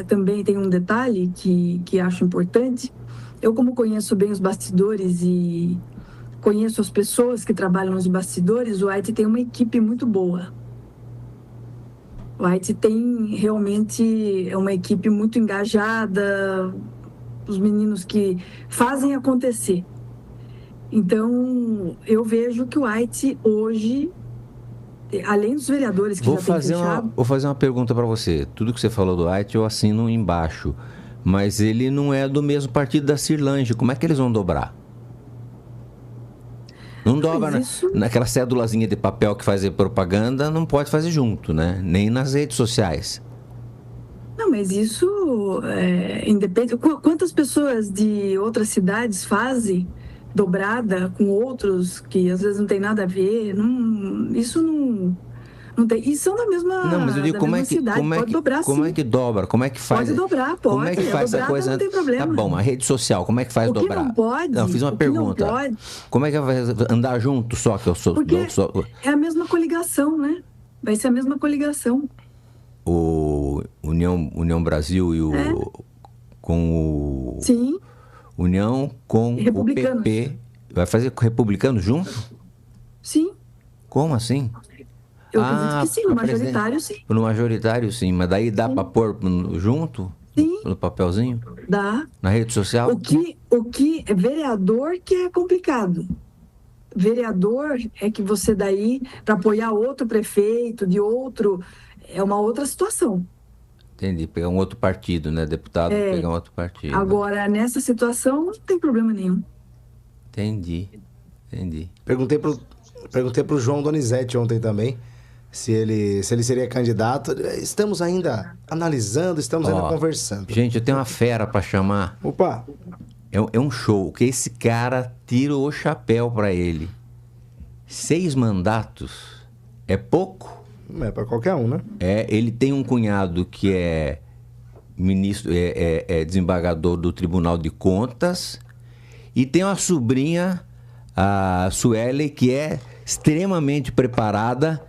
também tem um detalhe que acho importante. Eu, como conheço bem os bastidores e conheço as pessoas que trabalham nos bastidores, o White tem uma equipe muito boa. O White tem realmente uma equipe muito engajada, os meninos que fazem acontecer. Então, eu vejo que o White hoje, além dos vereadores que já têm fechado... Vou fazer uma pergunta para você. Tudo que você falou do White eu assino embaixo. Mas ele não é do mesmo partido da Cirlange. Como é que eles vão dobrar? Não dobra naquela cédulazinha de papel que faz propaganda, não pode fazer junto, né? Nem nas redes sociais. Não, mas isso independe. Quantas pessoas de outras cidades fazem dobrada com outros que às vezes não tem nada a ver? Isso não tem. E são da mesma cidade. Não, mas eu digo, Pode dobrar, como sim. é que dobra? Como é que faz? Pode dobrar, pode. Como é que faz essa coisa? Não tem problema. Tá bom, a rede social, como é que faz dobrar? Não pode. Não, eu fiz uma pergunta. Não pode. Como é que vai andar junto só que eu sou? Porque é a mesma coligação, né? Vai ser a mesma coligação. O União Brasil e com o... Sim. União com o PP. Vai fazer republicano junto? Sim. Como assim? Eu acredito que sim, no majoritário sim. No majoritário sim, mas daí dá para pôr junto? Sim. No papelzinho? Dá. Na rede social? O que é vereador que é complicado. Vereador é que você daí, para apoiar outro prefeito de outro, é uma outra situação. Entendi, pegar um outro partido, né? Deputado pegar um outro partido. Agora, nessa situação, não tem problema nenhum. Entendi. Perguntei pro João Donizete ontem também se ele seria candidato. Estamos ainda analisando, estamos ainda conversando. Gente, eu tenho uma fera para chamar. Opa! É um show, que esse cara tira o chapéu para ele. 6 mandatos é pouco? É para qualquer um, né? Ele tem um cunhado que é ministro, desembargador do Tribunal de Contas, e tem uma sobrinha, a Sueli, que é extremamente preparada,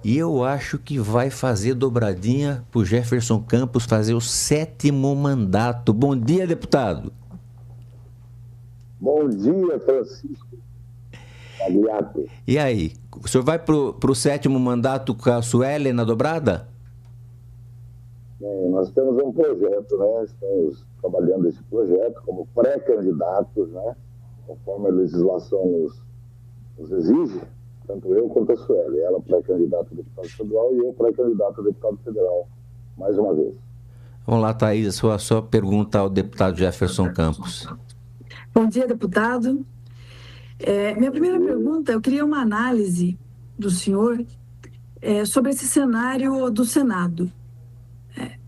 e eu acho que vai fazer dobradinha pro Jefferson Campos fazer o 7º mandato. Bom dia, deputado. Bom dia, Francisco Pagliato. E aí, o senhor vai pro 7º mandato com a Sueli na dobrada? Bem, nós temos um projeto, né? Estamos trabalhando esse projeto como pré-candidatos, né? Conforme a legislação nos exige, tanto eu quanto a Sueli. Ela pré-candidata a deputado estadual e eu pré-candidato a deputado federal, mais uma vez. Vamos lá, Thaís, a sua pergunta ao deputado Jefferson Campos. Bom dia, deputado. Minha primeira pergunta, eu queria uma análise do senhor sobre esse cenário do Senado.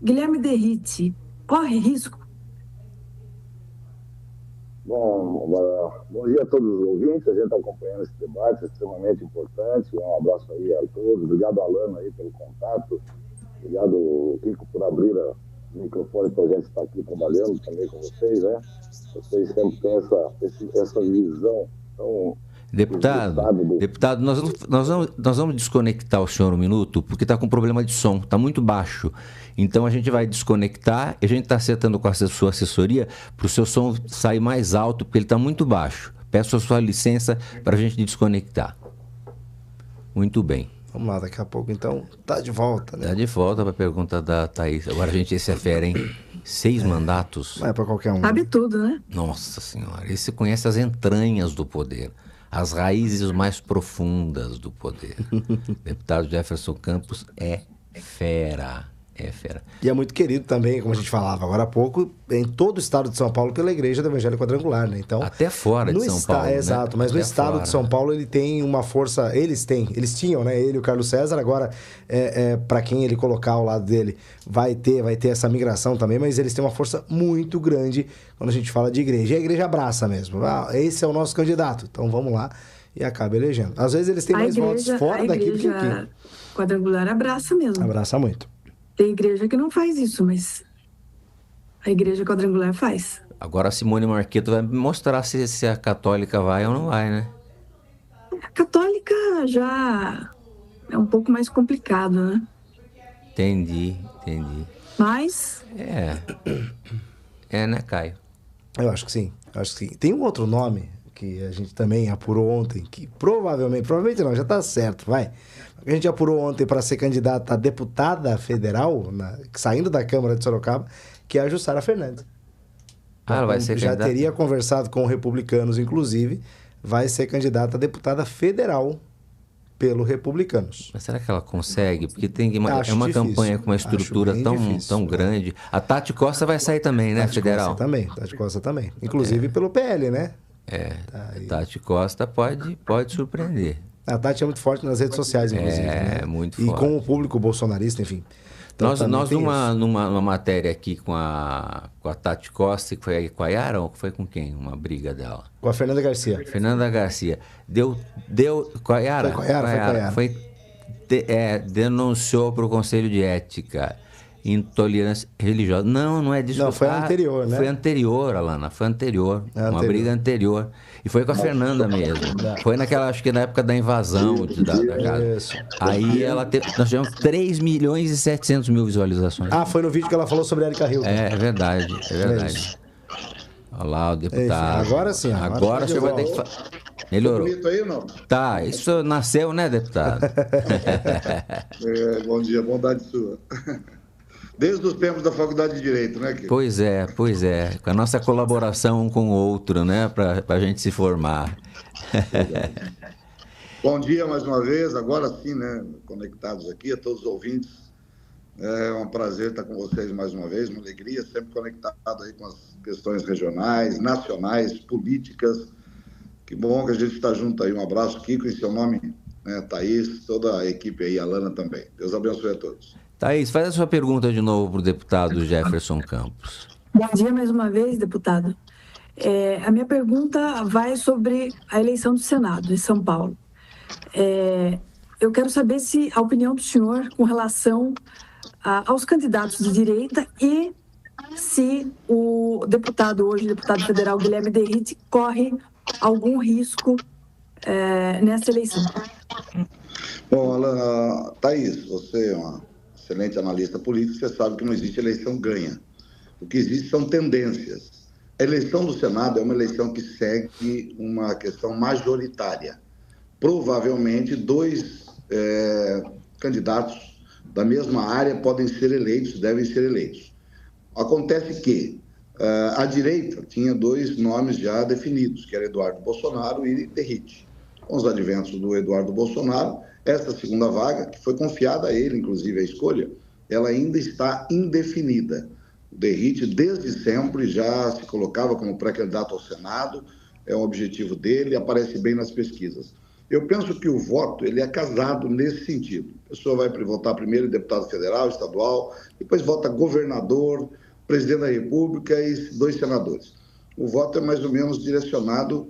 Guilherme Derrite corre risco? Bom dia a todos os ouvintes, a gente está acompanhando esse debate, é extremamente importante. Um abraço aí a todos, obrigado Alano aí pelo contato, obrigado Kiko por abrir o microfone para a gente estar aqui trabalhando também com vocês, né? Vocês sempre têm essa visão tão... Deputado, nós vamos desconectar o senhor um minuto, porque está com problema de som, está muito baixo. Então a gente vai desconectar e a gente está acertando com a sua assessoria para o seu som sair mais alto, porque ele está muito baixo. Peço a sua licença para a gente desconectar. Muito bem. Vamos lá, daqui a pouco então tá de volta, né? Tá de volta para a pergunta da Thaís. Agora a gente se refere, hein? 6 mandatos. Não é para qualquer um. Sabe tudo, né? Nossa Senhora, esse conhece as entranhas do poder, as raízes mais profundas do poder. Deputado Jefferson Campos é fera. E é muito querido também, como a gente falava agora há pouco, em todo o estado de São Paulo pela Igreja do Evangelho Quadrangular, né? Então, até fora de São Paulo, né? Exato, mas até no estado fora, de São Paulo ele tem uma força, eles tinham, né? Ele e o Carlos César, agora para quem ele colocar ao lado dele vai ter essa migração também, mas eles têm uma força muito grande quando a gente fala de igreja. E a igreja abraça mesmo. Esse é o nosso candidato, então vamos lá e acaba elegendo. Às vezes eles têm mais votos fora daqui do que aqui. A igreja quadrangular abraça mesmo. Abraça muito. Tem igreja que não faz isso, mas a igreja quadrangular faz. Agora a Simone Marqueto vai mostrar se a católica vai ou não vai, né? A católica já é um pouco mais complicado, né? Entendi. Mas... né, Caio? Eu acho que sim. Tem um outro nome que a gente também apurou ontem, que provavelmente não, já está certo, vai. A gente apurou ontem para ser candidata a deputada federal, saindo da Câmara de Sorocaba, que é a Jussara Fernandes. Ela vai ser já candidata? teria conversado com republicanos, inclusive, vai ser candidata a deputada federal pelo Republicanos. Mas será que ela consegue? Porque tem uma difícil. campanha com uma estrutura tão grande. A Tati Costa vai sair também, né, federal? Tati Costa também. Inclusive pelo PL, né? Tati Costa pode surpreender. A Tati é muito forte nas redes sociais, inclusive. né? Muito forte. E com o público bolsonarista, enfim. Então, Nós numa matéria aqui com a Tati Costa, que foi com a Yara, ou foi com quem? Uma briga dela? Com a Fernanda Garcia. Deu com a Yara? Foi com a Yara. Denunciou para o Conselho de Ética intolerância religiosa. Não é disso. Não, foi anterior, né? Foi anterior, Alana, uma briga anterior. E foi com a Fernanda mesmo. Foi acho que na época da invasão da casa. Isso. Aí nós tivemos 3.700.000 visualizações. Foi no vídeo que ela falou sobre a Erika Hilton. É verdade. Olha lá o deputado. Enfim, agora sim. Agora você vai ter que falar. Melhorou. Bonito aí, não? Tá, isso nasceu, né, deputado? Bom dia, bondade sua. Desde os tempos da Faculdade de Direito, né, Kiko? Pois é. Com a nossa colaboração um com o outro, né, para a gente se formar. Bom dia mais uma vez, agora sim, né, conectados aqui, a todos os ouvintes. É um prazer estar com vocês mais uma vez, uma alegria, sempre conectado aí com as questões regionais, nacionais, políticas. Que bom que a gente está junto aí. Um abraço, Kiko, em seu nome, né, Thaís, toda a equipe aí, a Alana também. Deus abençoe a todos. Thaís, faz a sua pergunta de novo para o deputado Jefferson Campos. Bom dia mais uma vez, deputado. A minha pergunta vai sobre a eleição do Senado em São Paulo. Eu quero saber se a opinião do senhor com relação aos candidatos de direita e se o deputado federal Guilherme Derrite corre algum risco nessa eleição. Bom, Alana, Thaís, você é uma excelente analista político, você sabe que não existe eleição ganha. O que existe são tendências. A eleição do Senado é uma eleição que segue uma questão majoritária. Provavelmente, 2 candidatos da mesma área podem ser eleitos, devem ser eleitos. Acontece que a direita tinha 2 nomes já definidos, que era Eduardo Bolsonaro e Derrite. Com os adventos do Eduardo Bolsonaro, essa segunda vaga, que foi confiada a ele, inclusive a escolha, ela ainda está indefinida. O Derrite, desde sempre, já se colocava como pré-candidato ao Senado, é um objetivo dele, aparece bem nas pesquisas. Eu penso que o voto ele é casado nesse sentido. A pessoa vai votar primeiro em deputado federal, estadual, depois vota governador, presidente da República e 2 senadores. O voto é mais ou menos direcionado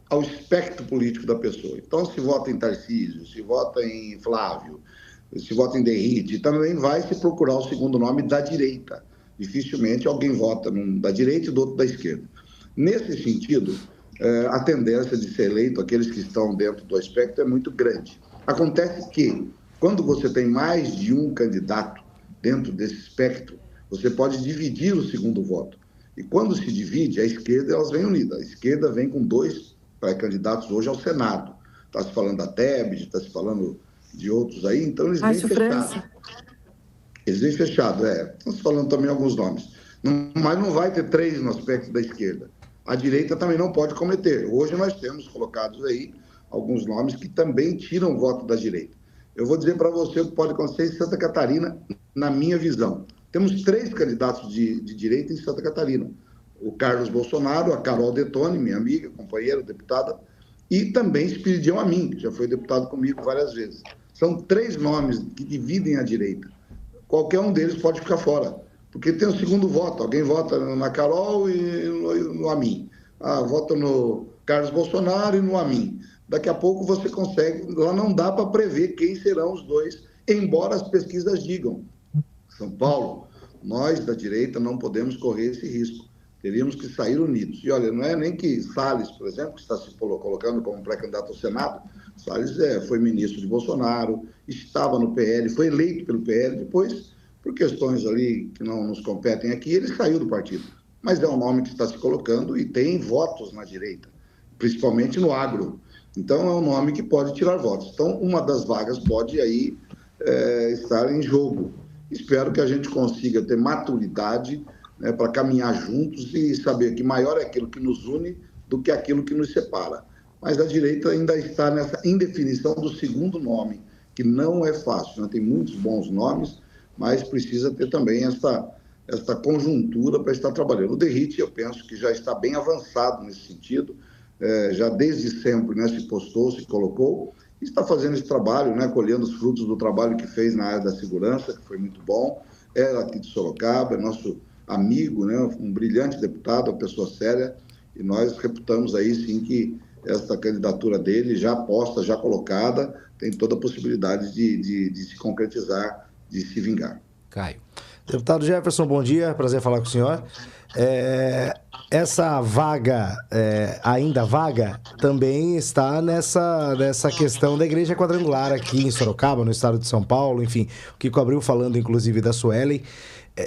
ao espectro político da pessoa. Então, se vota em Tarcísio, se vota em Flávio, se vota em Derrite, também vai se procurar o segundo nome da direita. Dificilmente alguém vota num da direita e do outro da esquerda. Nesse sentido, a tendência de ser eleito, aqueles que estão dentro do espectro, é muito grande. Acontece que, quando você tem mais de um candidato dentro desse espectro, você pode dividir o segundo voto. E quando se divide, a esquerda, elas vêm unidas. A esquerda vem com 2 pré-candidatos hoje ao Senado. Está se falando da Tebet, está se falando de outros aí, então eles vêm fechados. Eles vêm fechados, Estão se falando também alguns nomes. Mas não vai ter 3 no aspecto da esquerda. A direita também não pode cometer. Hoje nós temos colocados aí alguns nomes que também tiram o voto da direita. Eu vou dizer para você o que pode acontecer em Santa Catarina, na minha visão. Temos 3 candidatos de direita em Santa Catarina. O Carlos Bolsonaro, a Carol Detoni, minha amiga, companheira, deputada, e também Espiridião Amin, que já foi deputado comigo várias vezes. São 3 nomes que dividem a direita. Qualquer um deles pode ficar fora, porque tem o segundo voto. Alguém vota na Carol e no Amin. Vota no Carlos Bolsonaro e no Amin. Daqui a pouco você consegue... Lá não dá para prever quem serão os 2, embora as pesquisas digam. São Paulo, nós da direita não podemos correr esse risco. Teríamos que sair unidos. E olha, não é nem que Salles, por exemplo, que está se colocando como pré-candidato ao Senado, Salles foi ministro de Bolsonaro, estava no PL, foi eleito pelo PL, depois, por questões ali que não nos competem aqui, ele saiu do partido. Mas é um nome que está se colocando e tem votos na direita, principalmente no agro. Então, é um nome que pode tirar votos. Então, uma das vagas pode aí estar em jogo. Espero que a gente consiga ter maturidade, né, para caminhar juntos e saber que maior é aquilo que nos une do que aquilo que nos separa. Mas a direita ainda está nessa indefinição do segundo nome, que não é fácil, né? Tem muitos bons nomes, mas precisa ter também esta conjuntura para estar trabalhando. O Derrite, eu penso que já está bem avançado nesse sentido, já desde sempre, né, se postou, se colocou, e está fazendo esse trabalho, né, colhendo os frutos do trabalho que fez na área da segurança, que foi muito bom. É aqui de Sorocaba, é nosso amigo, né, um brilhante deputado, uma pessoa séria, e nós reputamos aí sim que esta candidatura dele, já posta, já colocada, tem toda a possibilidade de se concretizar, de se vingar. Caio. Deputado Jefferson, bom dia, prazer falar com o senhor. Essa vaga, ainda vaga, também está nessa questão da Igreja Quadrangular aqui em Sorocaba, no estado de São Paulo, enfim, o Kiko Abril falando inclusive da Suelen.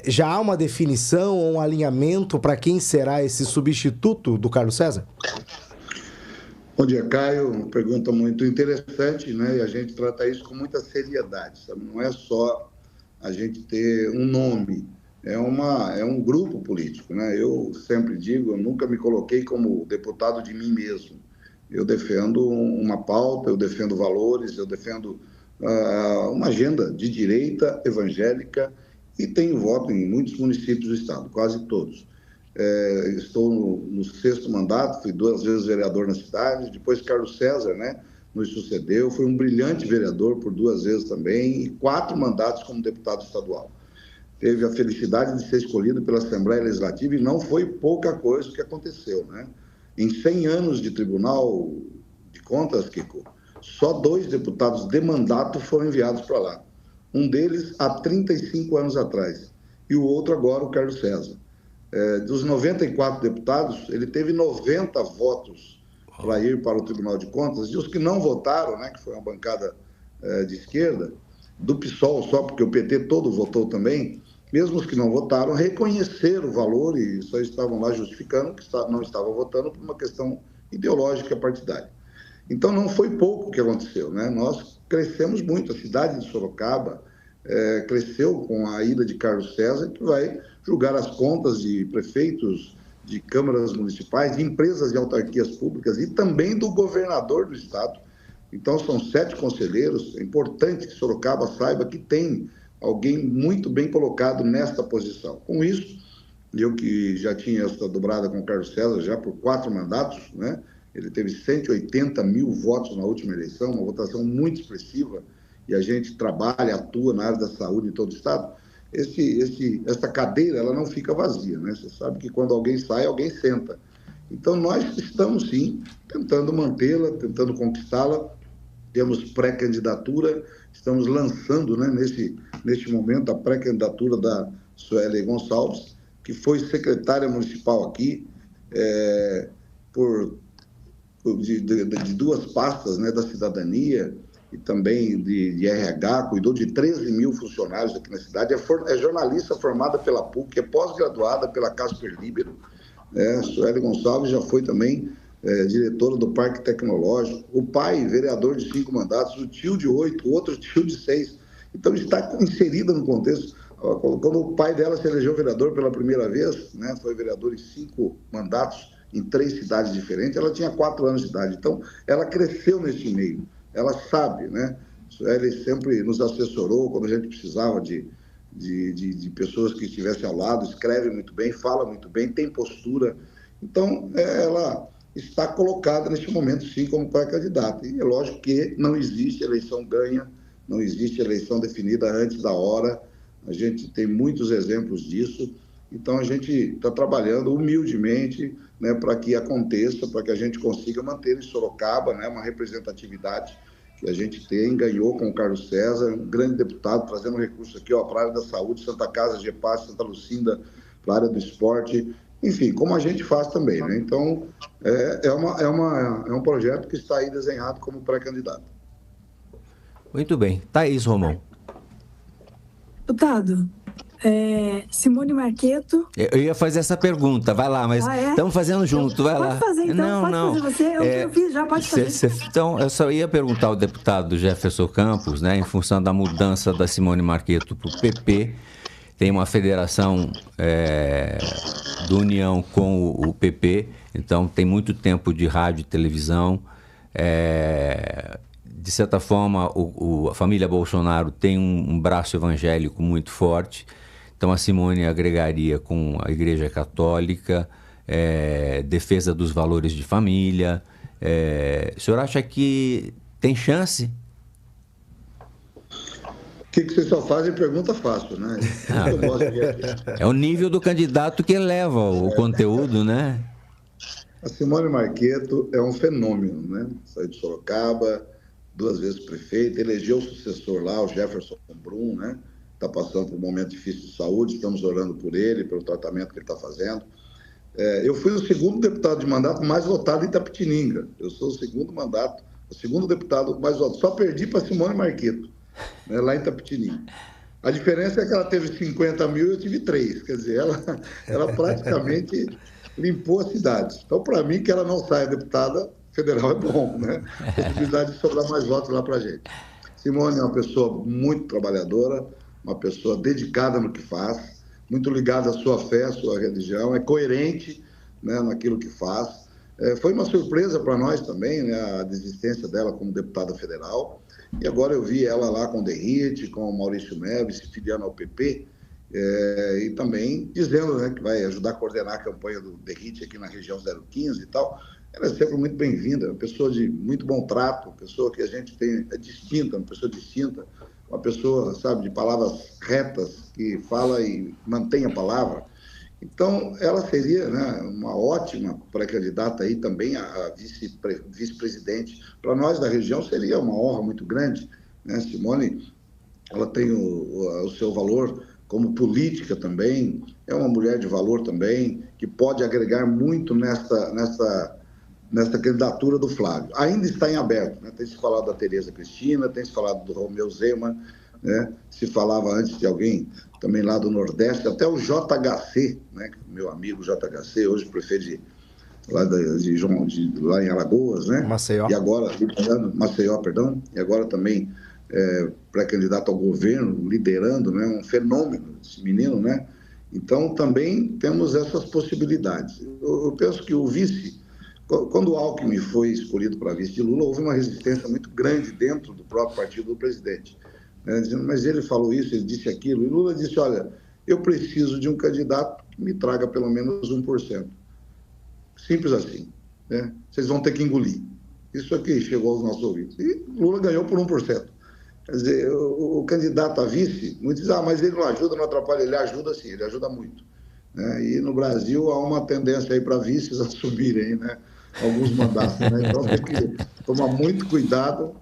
Já há uma definição ou um alinhamento para quem será esse substituto do Carlos César? Bom dia, Caio. Uma pergunta muito interessante, né? E a gente trata isso com muita seriedade, sabe? Não é só a gente ter um nome, é um grupo político, né? Eu sempre digo, eu nunca me coloquei como deputado de mim mesmo. Eu defendo uma pauta, eu defendo valores, eu defendo uma agenda de direita evangélica e tenho voto em muitos municípios do estado, quase todos. Estou no 6º mandato, fui 2 vezes vereador na cidade, depois Carlos César, né, nos sucedeu, foi um brilhante vereador por 2 vezes também, e 4 mandatos como deputado estadual. Teve a felicidade de ser escolhido pela Assembleia Legislativa e não foi pouca coisa o que aconteceu, né? Em 100 anos de Tribunal de Contas, Kiko, só 2 deputados de mandato foram enviados para lá. Um deles há 35 anos atrás, e o outro agora, o Carlos César. Dos 94 deputados, ele teve 90 votos para ir para o Tribunal de Contas, e os que não votaram, né, que foi uma bancada de esquerda, do PSOL só, porque o PT todo votou também, mesmo os que não votaram, reconheceram o valor e só estavam lá justificando que não estavam votando por uma questão ideológica partidária. Então, não foi pouco o que aconteceu, né? Nós crescemos muito, a cidade de Sorocaba cresceu com a ida de Carlos César, que vai julgar as contas de prefeitos, de câmaras municipais, de empresas e autarquias públicas e também do governador do estado. Então, são 7 conselheiros. É importante que Sorocaba saiba que tem alguém muito bem colocado nesta posição. Com isso, eu que já tinha essa dobrada com o Carlos César já por 4 mandatos, né? Ele teve 180 mil votos na última eleição, uma votação muito expressiva, e a gente trabalha, atua na área da saúde em todo o estado. Essa cadeira, ela não fica vazia, né? Você sabe que quando alguém sai, alguém senta. Então, nós estamos, sim, tentando mantê-la, tentando conquistá-la. Temos pré-candidatura, estamos lançando, né, neste momento, a pré-candidatura da Suelen Gonçalves, que foi secretária municipal aqui, de 2 pastas, né, da cidadania e também de RH, cuidou de 13 mil funcionários aqui na cidade, é jornalista formada pela PUC, é pós-graduada pela Casper Libero, Suelen Gonçalves já foi também diretora do Parque Tecnológico, o pai, vereador de 5 mandatos, o tio de 8, o outro tio de 6, então está inserida no contexto. Quando o pai dela se elegeu vereador pela primeira vez, né, foi vereador em 5 mandatos, em 3 cidades diferentes, ela tinha 4 anos de idade. Então, ela cresceu nesse meio. Ela sabe, né? Ela sempre nos assessorou quando a gente precisava de pessoas que estivessem ao lado, escreve muito bem, fala muito bem, tem postura. Então, ela está colocada neste momento, sim, como pré-candidata. E é lógico que não existe eleição ganha, não existe eleição definida antes da hora. A gente tem muitos exemplos disso. Então, a gente está trabalhando humildemente, né, para que aconteça, para que a gente consiga manter em Sorocaba, né, uma representatividade que a gente tem, ganhou com o Carlos César, um grande deputado, trazendo recursos aqui para a área da saúde, Santa Casa, GEPAS, Santa Lucinda, para a área do esporte, enfim, como a gente faz também, né? Então, é um projeto que está aí desenhado como pré-candidato. Muito bem. Thaís Romão. Deputado, Simone Marqueto. Eu ia fazer essa pergunta, vai lá, mas estamos fazendo junto, vai lá. Pode fazer então, pode fazer você, eu fiz, já pode fazer. Então, eu só ia perguntar ao deputado Jefferson Campos, né, em função da mudança da Simone Marqueto para o PP, tem uma federação do União com o PP, então tem muito tempo de rádio e televisão, de certa forma a família Bolsonaro tem um braço evangélico muito forte. Então, a Simone agregaria com a Igreja Católica, defesa dos valores de família. O senhor acha que tem chance? O que vocês só fazem pergunta fácil, né? É o nível do candidato que eleva o conteúdo, né? A Simone Marqueto é um fenômeno, né? Saiu de Sorocaba, 2 vezes prefeito, elegeu o sucessor lá, o Jefferson Brum, né? Está passando por um momento difícil de saúde, estamos orando por ele, pelo tratamento que ele está fazendo. Eu fui o segundo deputado de mandato mais votado em Itapetininga. Eu sou o segundo deputado mais votado. Só perdi para Simone Marqueto, né, lá em Itapetininga. A diferença é que ela teve 50 mil e eu tive 3. Quer dizer, ela praticamente limpou a cidade. Então, para mim, que ela não saia deputada federal é bom, né? A possibilidade de sobrar mais votos lá para a gente. Simone é uma pessoa muito trabalhadora, uma pessoa dedicada no que faz, muito ligada à sua fé, à sua religião, é coerente, né, naquilo que faz. Foi uma surpresa para nós também, né, a desistência dela como deputada federal, e agora eu vi ela lá com o Derrite, com o Maurício Neves, se filiando ao PP, e também dizendo, né, que vai ajudar a coordenar a campanha do Derrite aqui na região 015 e tal. Ela é sempre muito bem-vinda, uma pessoa de muito bom trato, uma pessoa que a gente tem, distinta, uma pessoa distinta, uma pessoa, sabe, de palavras retas, que fala e mantém a palavra. Então, ela seria, né, uma ótima pré-candidata aí também a vice-presidente. Para nós da região seria uma honra muito grande, né? Simone, ela tem o seu valor como política também, é uma mulher de valor também, que pode agregar muito nessa candidatura do Flávio. Ainda está em aberto, né? Tem se falado da Tereza Cristina, tem se falado do Romeu Zema, né? Se falava antes de alguém também lá do Nordeste, até o JHC, né? Meu amigo JHC, hoje prefeito lá em Alagoas, né? Maceió. E agora, Maceió, perdão, e agora também pré-candidato ao governo, liderando, né? Um fenômeno esse menino, né? Então, também temos essas possibilidades. Eu penso que o vice, quando o Alckmin foi escolhido para vice de Lula, houve uma resistência muito grande dentro do próprio partido do presidente, né? Dizendo, mas ele falou isso, ele disse aquilo, e Lula disse, olha, eu preciso de um candidato que me traga pelo menos 1%. Simples assim, né? Vocês vão ter que engolir. Isso aqui chegou aos nossos ouvidos. E Lula ganhou por 1%. Quer dizer, o candidato a vice, muitos dizem, mas ele não ajuda, não atrapalha. Ele ajuda sim, ele ajuda muito, né? E no Brasil há uma tendência aí para vices assumirem, né, alguns mandatos, né? Então tem que tomar muito cuidado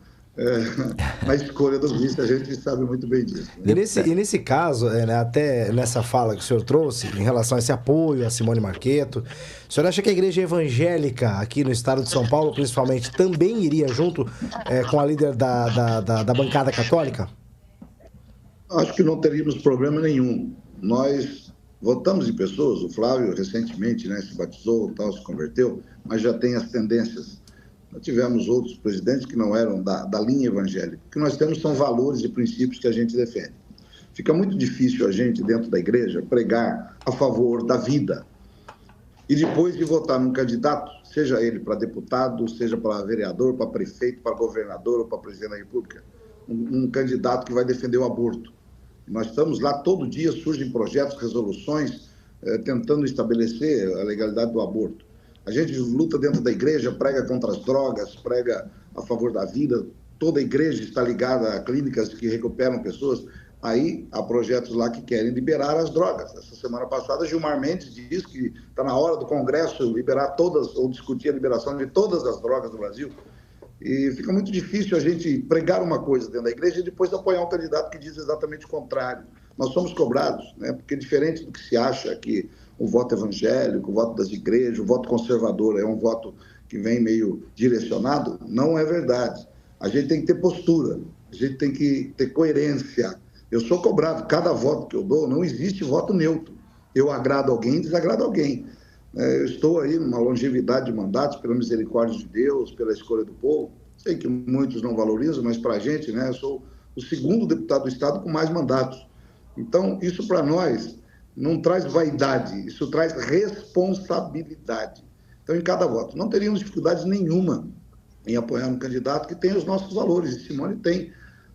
na escolha do vice, a gente sabe muito bem disso, né? E nesse caso, né, até nessa fala que o senhor trouxe, em relação a esse apoio a Simone Marqueto, o senhor acha que a igreja evangélica aqui no estado de São Paulo, principalmente, também iria junto com a líder da bancada católica? Acho que não teríamos problema nenhum. Nós votamos em pessoas, o Flávio recentemente, né, se batizou, tal, se converteu, mas já tem as tendências. Nós tivemos outros presidentes que não eram da linha evangélica. O que nós temos são valores e princípios que a gente defende. Fica muito difícil a gente, dentro da igreja, pregar a favor da vida. E depois de votar num candidato, seja ele para deputado, seja para vereador, para prefeito, para governador ou para presidente da República, um candidato que vai defender o aborto. Nós estamos lá todo dia, surgem projetos, resoluções, tentando estabelecer a legalidade do aborto. A gente luta dentro da igreja, prega contra as drogas, prega a favor da vida. Toda a igreja está ligada a clínicas que recuperam pessoas. Aí há projetos lá que querem liberar as drogas. Essa semana passada, Gilmar Mendes disse que está na hora do Congresso liberar todas, ou discutir a liberação de todas as drogas do Brasil. E fica muito difícil a gente pregar uma coisa dentro da igreja e depois apoiar um candidato que diz exatamente o contrário. Nós somos cobrados, né? Porque diferente do que se acha que o voto evangélico, o voto das igrejas, o voto conservador é um voto que vem meio direcionado. Não é verdade. A gente tem que ter postura, a gente tem que ter coerência. Eu sou cobrado, cada voto que eu dou, não existe voto neutro. Eu agrado alguém, desagrado alguém. Eu estou aí numa longevidade de mandatos, pela misericórdia de Deus, pela escolha do povo. Sei que muitos não valorizam, mas para a gente, né, eu sou o segundo deputado do Estado com mais mandatos. Então, isso para nós não traz vaidade, isso traz responsabilidade. Então, em cada voto, não teríamos dificuldade nenhuma em apoiar um candidato que tem os nossos valores, e Simone tem.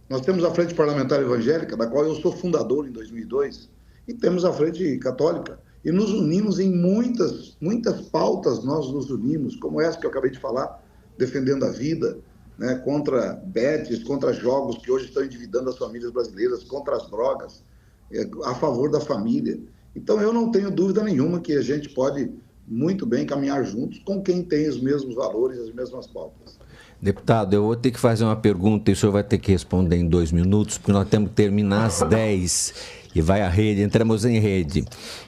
Nós temos a Frente Parlamentar Evangélica, da qual eu sou fundador em 2002, e temos a Frente Católica. E nos unimos em muitas pautas, nós nos unimos, como essa que eu acabei de falar, defendendo a vida, né, contra betes, contra jogos que hoje estão endividando as famílias brasileiras, contra as drogas, a favor da família. Então, eu não tenho dúvida nenhuma que a gente pode muito bem caminhar juntos com quem tem os mesmos valores, as mesmas pautas. Deputado, eu vou ter que fazer uma pergunta e o senhor vai ter que responder em 2 minutos, porque nós temos que terminar às 10 e vai à rede, entramos em rede.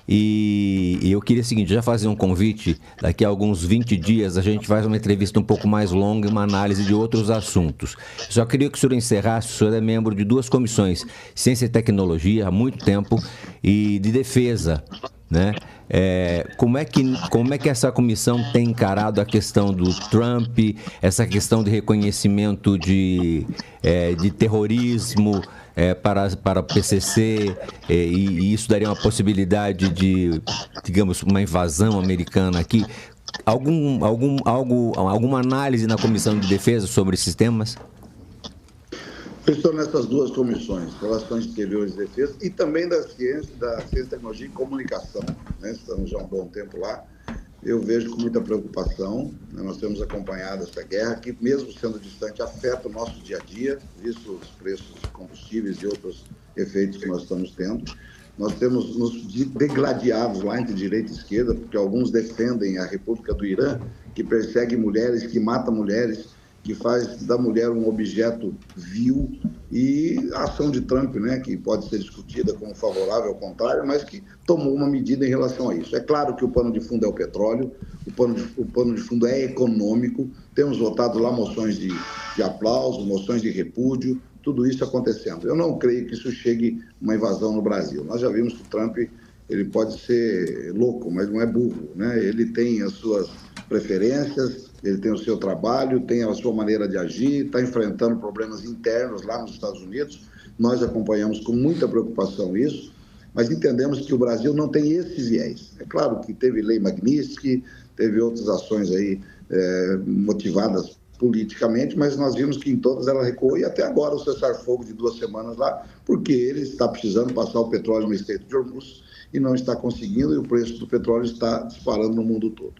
E eu queria o seguinte, já fazer um convite, daqui a alguns 20 dias a gente faz uma entrevista um pouco mais longa e uma análise de outros assuntos. Só queria que o senhor encerrasse, o senhor é membro de 2 comissões, Ciência e Tecnologia, há muito tempo, e de Defesa, né? Como é que essa comissão tem encarado a questão do Trump, essa questão de reconhecimento de terrorismo para o PCC, e isso daria uma possibilidade de, digamos, uma invasão americana aqui? Alguma análise na Comissão de Defesa sobre esses temas? Eu estou nessas 2 comissões, Relações Exteriores e Defesa, e também da Ciência, Tecnologia e Comunicação, né? Estamos já há um bom tempo lá. Eu vejo com muita preocupação, né? Nós temos acompanhado essa guerra, que mesmo sendo distante, afeta o nosso dia a dia, visto os preços de combustíveis e outros efeitos que nós estamos tendo. Nós temos nos degladiados lá entre direita e esquerda, porque alguns defendem a República do Irã, que persegue mulheres, que mata mulheres, que faz da mulher um objeto vil, e a ação de Trump, né, que pode ser discutida como favorável ao contrário, mas que tomou uma medida em relação a isso. É claro que o pano de fundo é o petróleo, o pano de fundo é econômico, temos votado lá moções de aplauso, moções de repúdio, tudo isso acontecendo. Eu não creio que isso chegue uma invasão no Brasil. Nós já vimos que o Trump, ele pode ser louco, mas não é burro, né? Ele tem as suas preferências, ele tem o seu trabalho, tem a sua maneira de agir, está enfrentando problemas internos lá nos Estados Unidos. Nós acompanhamos com muita preocupação isso, mas entendemos que o Brasil não tem esses viés. É claro que teve lei Magnitsky, teve outras ações aí motivadas politicamente, mas nós vimos que em todas ela recuou, e até agora o cessar-fogo de 2 semanas lá, porque ele está precisando passar o petróleo no Estreito de Hormuz e não está conseguindo, e o preço do petróleo está disparando no mundo todo.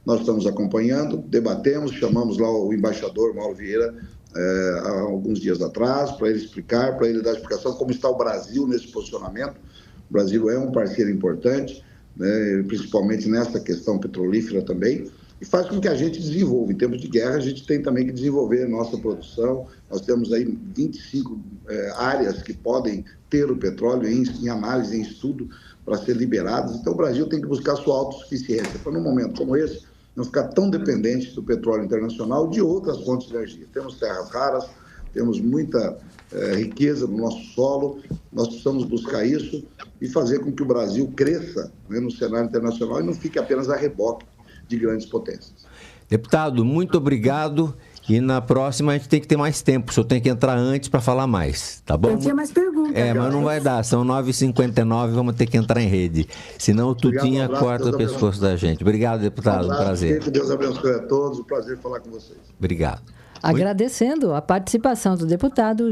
Nós estamos acompanhando, debatemos, chamamos lá o embaixador Mauro Vieira há alguns dias atrás, para ele explicar, para ele dar explicação como está o Brasil nesse posicionamento. O Brasil é um parceiro importante, né, principalmente nessa questão petrolífera também, e faz com que a gente desenvolva. Em tempos de guerra, a gente tem também que desenvolver a nossa produção. Nós temos aí 25 áreas que podem ter o petróleo em análise, em estudo, para ser liberadas. Então, o Brasil tem que buscar sua autossuficiência, para num momento como esse, não ficar tão dependente do petróleo internacional, de outras fontes de energia. Temos terras raras, temos muita riqueza no nosso solo, nós precisamos buscar isso e fazer com que o Brasil cresça, né, no cenário internacional, e não fique apenas a reboque de grandes potências. Deputado, muito obrigado. E na próxima a gente tem que ter mais tempo. O senhor tem que entrar antes para falar mais, tá bom? Eu tinha mais perguntas. Mas não vai dar. São 9h59, vamos ter que entrar em rede. Senão o Tutinha corta o pescoço da gente. Obrigado, deputado. Um prazer. Que Deus abençoe a todos. Um prazer falar com vocês. Obrigado. Agradecendo a participação do deputado